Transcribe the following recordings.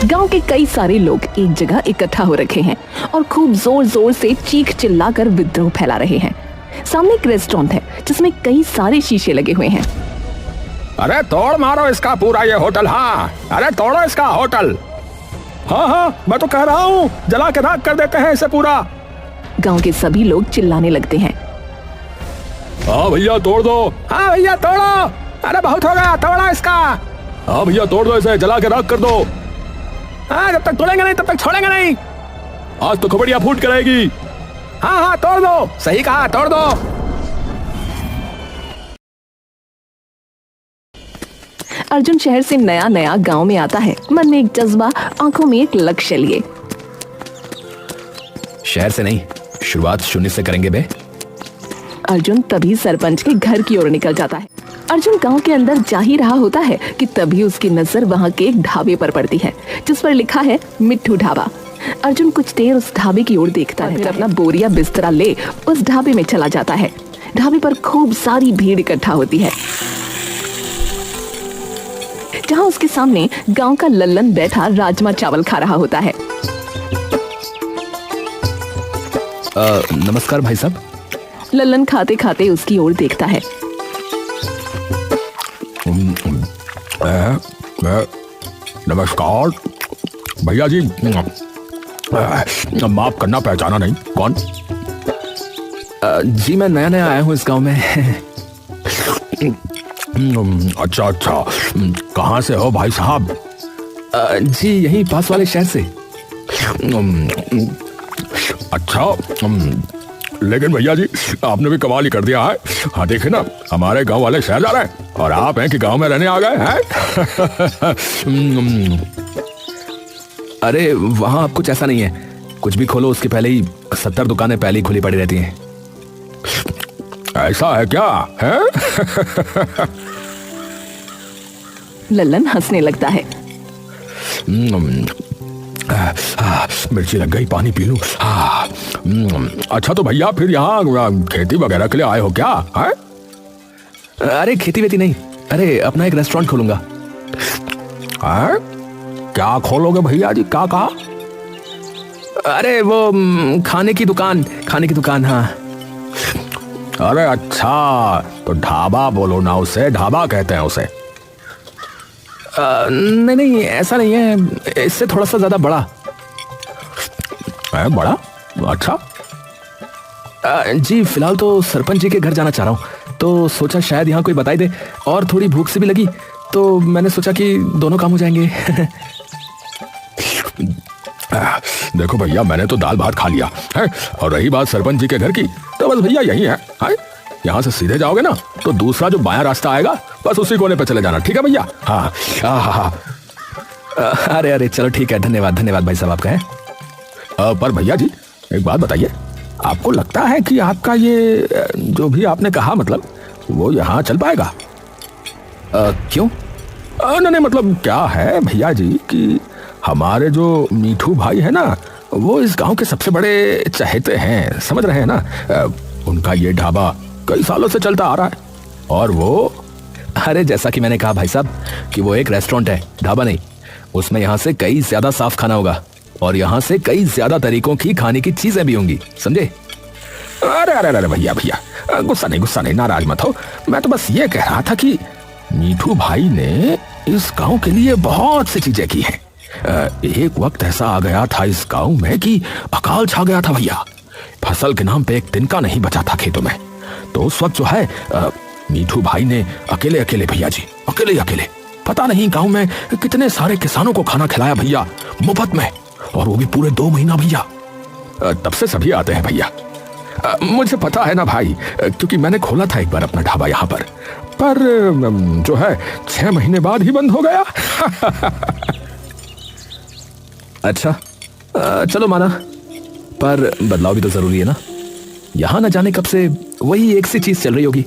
गांव के कई सारे लोग एक जगह इकट्ठा हो रखे हैं और खूब जोर जोर से चीख चिल्लाकर विद्रोह फैला रहे हैं। सामने एक रेस्टोरेंट है जिसमें कई सारे शीशे लगे हुए हैं। अरे तोड़ मारो इसका पूरा ये होटल। हाँ, अरे तोड़ो इसका होटल। हाँ, मैं तो कह रहा हूँ, जला के राख कर देते हैं इसे पूरा। गांव के सभी लोग चिल्लाने लगते हैं। हाँ भैया तोड़ दो। हाँ भैया तोड़ो। अरे बहुत हो गया, तोड़ा इसका। हाँ भैया तोड़ दो इसे, जला के राख कर दो। हाँ, जब तक तोड़ेंगे नहीं तब तक छोड़ेंगे नहीं। आज तो खबड़िया फूट करेगी। हाँ तोड़ दो, सही कहा, तोड़ दो। अर्जुन शहर से नया नया गांव में आता है, मन में एक जज्बा, आंखों में एक लक्ष्य लिए। शहर से नहीं, शुरुआत शून्य से करेंगे बे। अर्जुन तभी सरपंच के घर की ओर निकल जाता है। अर्जुन गांव के अंदर जा ही रहा होता है कि तभी उसकी नजर वहां के एक ढाबे पर पड़ती है जिस पर लिखा है मिट्ठू ढाबा। अर्जुन कुछ देर उस ढाबे की ओर देखता है, फिर अपना बोरिया बिस्तरा ले उस ढाबे में चला जाता है। ढाबे पर खूब सारी भीड़ इकट्ठा होती है जहां उसके सामने गांव का लल्लन बैठा राजमा चावल खा रहा होता है। नमस्कार भाई साहब। लल्लन खाते खाते उसकी ओर देखता है। नमस्कार भैया जी, माफ करना, पहचाना नहीं, कौन? जी मैं नया नया आया हूँ इस गांव में। अच्छा, कहाँ से हो भाई साहब? जी यही पास वाले शहर से। अच्छा, लेकिन भैया जी आपने भी कमाल ही कर दिया है। हाँ देखिए ना, हमारे गांव वाले शहर जा रहे हैं और आप हैं कि गांव में रहने आ गए हैं। अरे वहाँ अब कुछ ऐसा नहीं है, कुछ भी खोलो उसके पहले ही 70 दुकानें पहले ही खुली पड़ी रहती हैं। ऐसा है क्या है? लल्लन हंसने लगता है। मिर्ची लग गई, पानी पी लूं। अच्छा तो भैया फिर यहाँ खेती वगैरह के लिए आए हो क्या है? अरे खेती वेती नहीं, अरे अपना एक रेस्टोरेंट खोलूंगा। क्या खोलोगे भैया जी, क्या कहा? अरे वो खाने की दुकान। हाँ। अरे अच्छा, तो ढाबा बोलो ना उसे, ढाबा कहते हैं उसे। नहीं ऐसा नहीं है, इससे थोड़ा सा ज्यादा बड़ा है। बड़ा? अच्छा। जी फिलहाल तो सरपंच जी के घर जाना चाह रहा हूँ, तो सोचा शायद यहाँ कोई बताई दे, और थोड़ी भूख से भी लगी तो मैंने सोचा कि दोनों काम हो जाएंगे। देखो भैया, मैंने तो दाल भात खा लिया है, और रही बात सरपंच जी के घर की, तो बस भैया यही है। यहाँ से सीधे जाओगे ना तो दूसरा जो बायां रास्ता आएगा, बस उसी कोने पे चले जाना, ठीक है भैया? हाँ। अरे चलो ठीक है, धन्यवाद भाई साहब आपका है। पर भैया जी एक बात बताइए, आपको लगता है कि आपका ये जो भी आपने कहा, मतलब वो यहाँ चल पाएगा? क्यों? नहीं मतलब क्या है भैया जी कि हमारे जो मीठू भाई है ना, वो इस गांव के सबसे बड़े चहेते हैं, समझ रहे हैं ना? उनका ये ढाबा कई सालों से चलता आ रहा है, और वो अरे जैसा कि मैंने कहा भाई साहब कि वो एक रेस्टोरेंट है, ढाबा नहीं। उसमें यहाँ से कई ज्यादा साफ खाना होगा और यहाँ से कई ज्यादा तरीकों की खाने की चीजें भी होंगी, समझे? अरे भैया गुस्सा नहीं, नाराज मत हो। मैं तो बस ये कह रहा था कि मीठू भाई ने इस गांव के लिए बहुत सी चीजें की हैं। एक वक्त ऐसा आ गया था इस गांव में कि अकाल छा गया था भैया, फसल के नाम पे एक तिनका नहीं बचा था खेतों में। तो उस वक्त जो है मीठू भाई ने अकेले भैया जी, अकेले पता नहीं गांव में कितने सारे किसानों को खाना खिलाया भैया, मुफ्त में, और वो भी पूरे 2 महीना भैया। तब से सभी आते हैं भैया। मुझे पता है ना भाई, क्योंकि मैंने खोला था एक बार अपना ढाबा यहाँ पर जो है 6 महीने बाद ही बंद हो गया। अच्छा चलो माना, पर बदलाव भी तो जरूरी है ना। यहाँ न जाने कब से वही एक सी चीज चल रही होगी,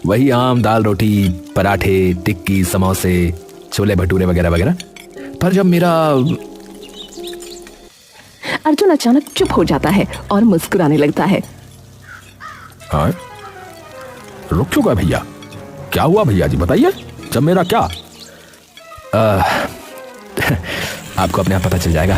वही आम दाल रोटी, पराठे, टिक्की, समोसे, छोले भटूरे वगैरह वगैरह। पर जब मेरा अर्जुन अचानक चुप हो जाता है और मुस्कुराने लगता है। हाँ? रुक चुका भैया, क्या हुआ भैया जी बताइए? जब मेरा क्या? आपको अपने आप पता चल जाएगा।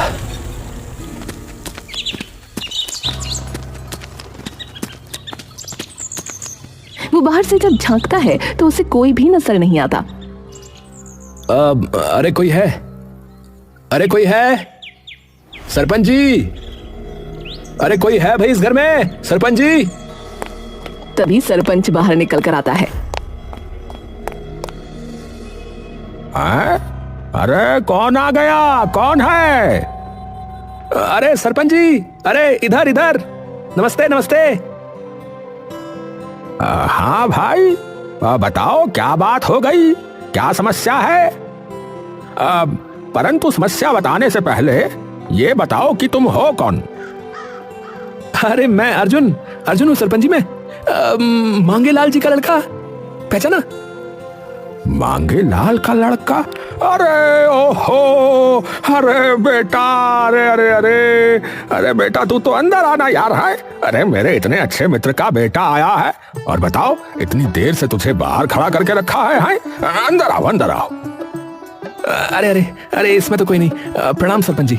वो बाहर से जब झांकता है तो उसे कोई भी नजर नहीं आता। अरे कोई है, अरे कोई है, सरपंच जी, अरे कोई है भाई इस घर में, सरपंच जी। तभी सरपंच बाहर निकल कर आता है। अरे कौन आ गया, कौन है? अरे सरपंच जी, अरे इधर इधर, नमस्ते नमस्ते। हाँ भाई, बताओ क्या बात हो गई, क्या समस्या है? परंतु समस्या बताने से पहले ये बताओ कि तुम हो कौन? अरे मैं अर्जुन, अर्जुन हूँ सरपंच जी। मैं मांगेलाल जी का लड़का, पहचाना? मांगेलाल का लड़का? अरे ओहो, अरे बेटा, अरे अरे अरे अरे बेटा, तू तो अंदर आना यार है। अरे मेरे इतने अच्छे मित्र का बेटा आया है, और बताओ इतनी देर से तुझे बाहर खड़ा करके रखा है? अंदर आओ, अंदर आओ। अरे अरे अरे इसमें तो कोई नहीं, प्रणाम सरपंच जी।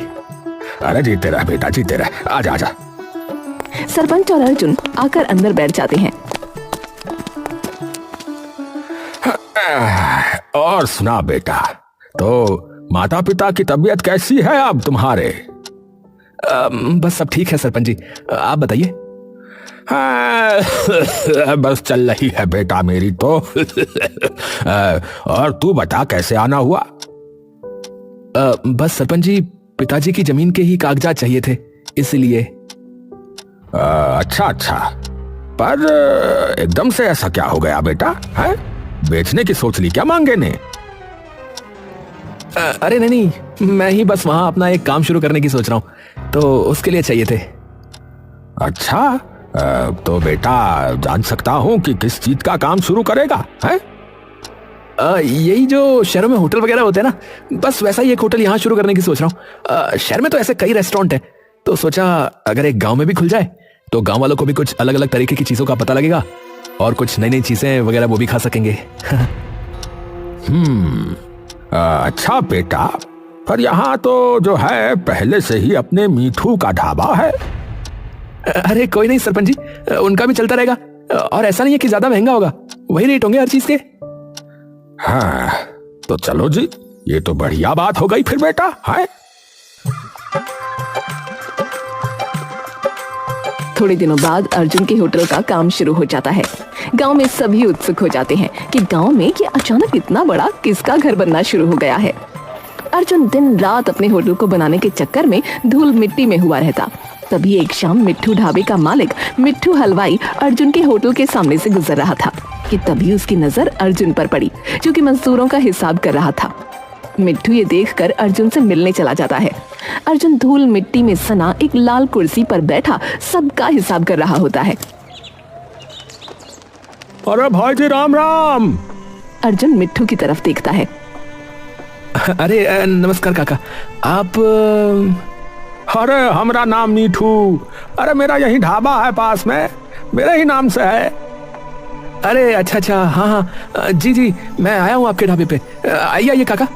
अरे जीते रह बेटा, जीते रह, आजा आजा। सरपंच और अर्जुन आकर अंदर बैठ जाते हैं। और सुना बेटा, तो माता पिता की तबीयत कैसी है अब तुम्हारे? बस सब ठीक है सरपंच जी, आप बताइए। बस चल रही है बेटा मेरी तो। और तू बता कैसे आना हुआ? बस सरपंच जी, पिताजी की जमीन के ही कागजात चाहिए थे, इसलिए। अच्छा अच्छा, पर एकदम से ऐसा क्या हो गया बेटा? है बेचने की सोच ली क्या मांगे ने? अरे नहीं, मैं ही बस वहां अपना एक काम शुरू करने की सोच रहा हूं, तो उसके लिए चाहिए थे। अच्छा, तो बेटा जान सकता हूं कि किस चीज का काम शुरू करेगा? है यही जो शहरों में होटल वगैरह होते हैं ना, बस वैसा ही एक होटल यहाँ शुरू करने की सोच रहा हूँ। शहर में तो ऐसे कई रेस्टोरेंट हैं, तो सोचा अगर एक गांव में भी खुल जाए तो गांव वालों को भी कुछ अलग अलग तरीके की चीजों का पता लगेगा, और कुछ नई नई चीजें वगैरह वो भी खा सकेंगे। अच्छा बेटा, पर यहाँ तो जो है पहले से ही अपने मीठू का ढाबा है। अरे कोई नहीं सरपंच जी, उनका भी चलता रहेगा, और ऐसा नहीं है कि ज्यादा महंगा होगा, वही रेट होंगे हर चीज के। हाँ तो चलो जी, ये तो बढ़िया बात हो गई फिर बेटा। है थोड़े दिनों बाद अर्जुन के होटल का काम शुरू हो जाता है। गांव में सभी उत्सुक हो जाते हैं कि गांव में ये अचानक इतना बड़ा किसका घर बनना शुरू हो गया है। अर्जुन दिन रात अपने होटल को बनाने के चक्कर में धूल मिट्टी में हुआ रहता। तभी एक शाम मिट्ठू ढाबे का मालिक मिट्ठू हलवाई अर्जुन के होटल के सामने से गुजर रहा था कि तभी उसकी नजर अर्जुन पर पड़ी, जो कि मजदूरों का हिसाब कर रहा था। मिट्ठू ये देखकर अर्जुन से मिलने चला जाता है। अर्जुन धूल मिट्टी में सना एक लाल कुर्सी पर बैठा सबका हिसाब कर रहा होता है। अरे भाई जी राम राम। अर्जुन मिट्ठू की तरफ देखता है। अरे नमस्कार काका, आप? अरे हमारा नाम मीठू। अरे मेरा यही ढाबा है पास में, मेरे ही नाम से है। अरे अच्छा अच्छा, हाँ हाँ जी जी, मैं आया हूँ आपके ढाबे पे, आइए आइए काका।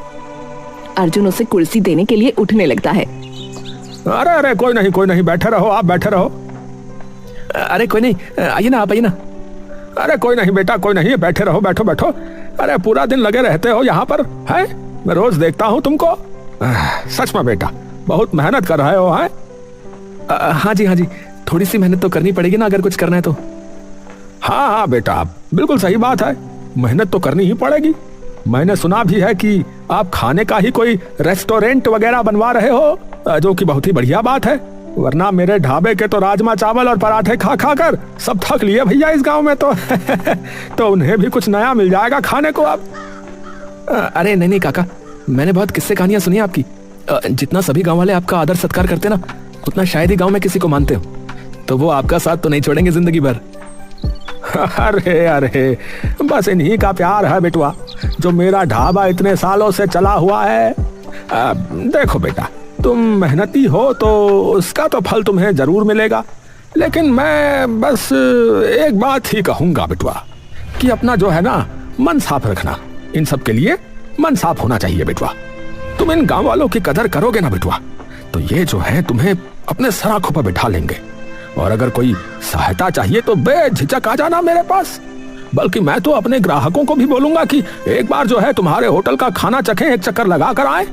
अर्जुन उसे कुर्सी देने के लिए उठने लगता है। अरे अरे कोई नहीं, बैठे रहो, आप बैठे रहो। अरे कोई नहीं, आइए ना, आप आइए ना। अरे कोई नहीं बेटा, कोई नहीं, बैठे रहो, बैठो बैठो। अरे पूरा दिन लगे रहते हो यहाँ पर, है? मैं रोज देखता हूँ तुमको। सच में बेटा बहुत मेहनत कर रहे हो। है हाँ जी हाँ जी, थोड़ी सी मेहनत तो करनी पड़ेगी ना अगर कुछ करना है तो। हाँ हाँ बेटा, बिल्कुल सही बात है, मेहनत तो करनी ही पड़ेगी। मैंने सुना भी है कि आप खाने का ही कोई रेस्टोरेंट वगैरह बनवा रहे हो, जो कि बहुत ही बढ़िया बात है, वरना मेरे ढाबे के तो राजमा चावल और पराठे खा खा कर सब थक लिए भैया इस गांव में तो। तो उन्हें भी कुछ नया मिल जाएगा खाने को अब। अरे नहीं नहीं काका, मैंने बहुत किस्से कहानियां सुनी आपकी। जितना सभी गांव वाले आपका आदर सत्कार करते ना, उतना शायद ही गांव में किसी को मानते हो, तो वो आपका साथ तो नहीं छोड़ेंगे जिंदगी भर। अरे अरे बस इन्हीं का प्यार है बेटुआ, जो मेरा ढाबा इतने सालों से चला हुआ है। देखो बेटा, तुम मेहनती हो तो उसका तो फल तुम्हें जरूर मिलेगा, लेकिन मैं बस एक बात ही कहूंगा बेटुआ कि अपना जो है ना मन साफ रखना। इन सब के लिए मन साफ होना चाहिए बेटुआ। तुम इन गांव वालों की कदर करोगे ना बिटुआ, तो ये जो है तुम्हें अपने सराखों पर बिठा लेंगे। और अगर कोई सहायता चाहिए तो बेझिझक आ जाना मेरे पास। बल्कि मैं तो अपने ग्राहकों को भी बोलूंगा कि एक बार जो है तुम्हारे होटल का खाना चखें, एक चक्कर लगा कर आए।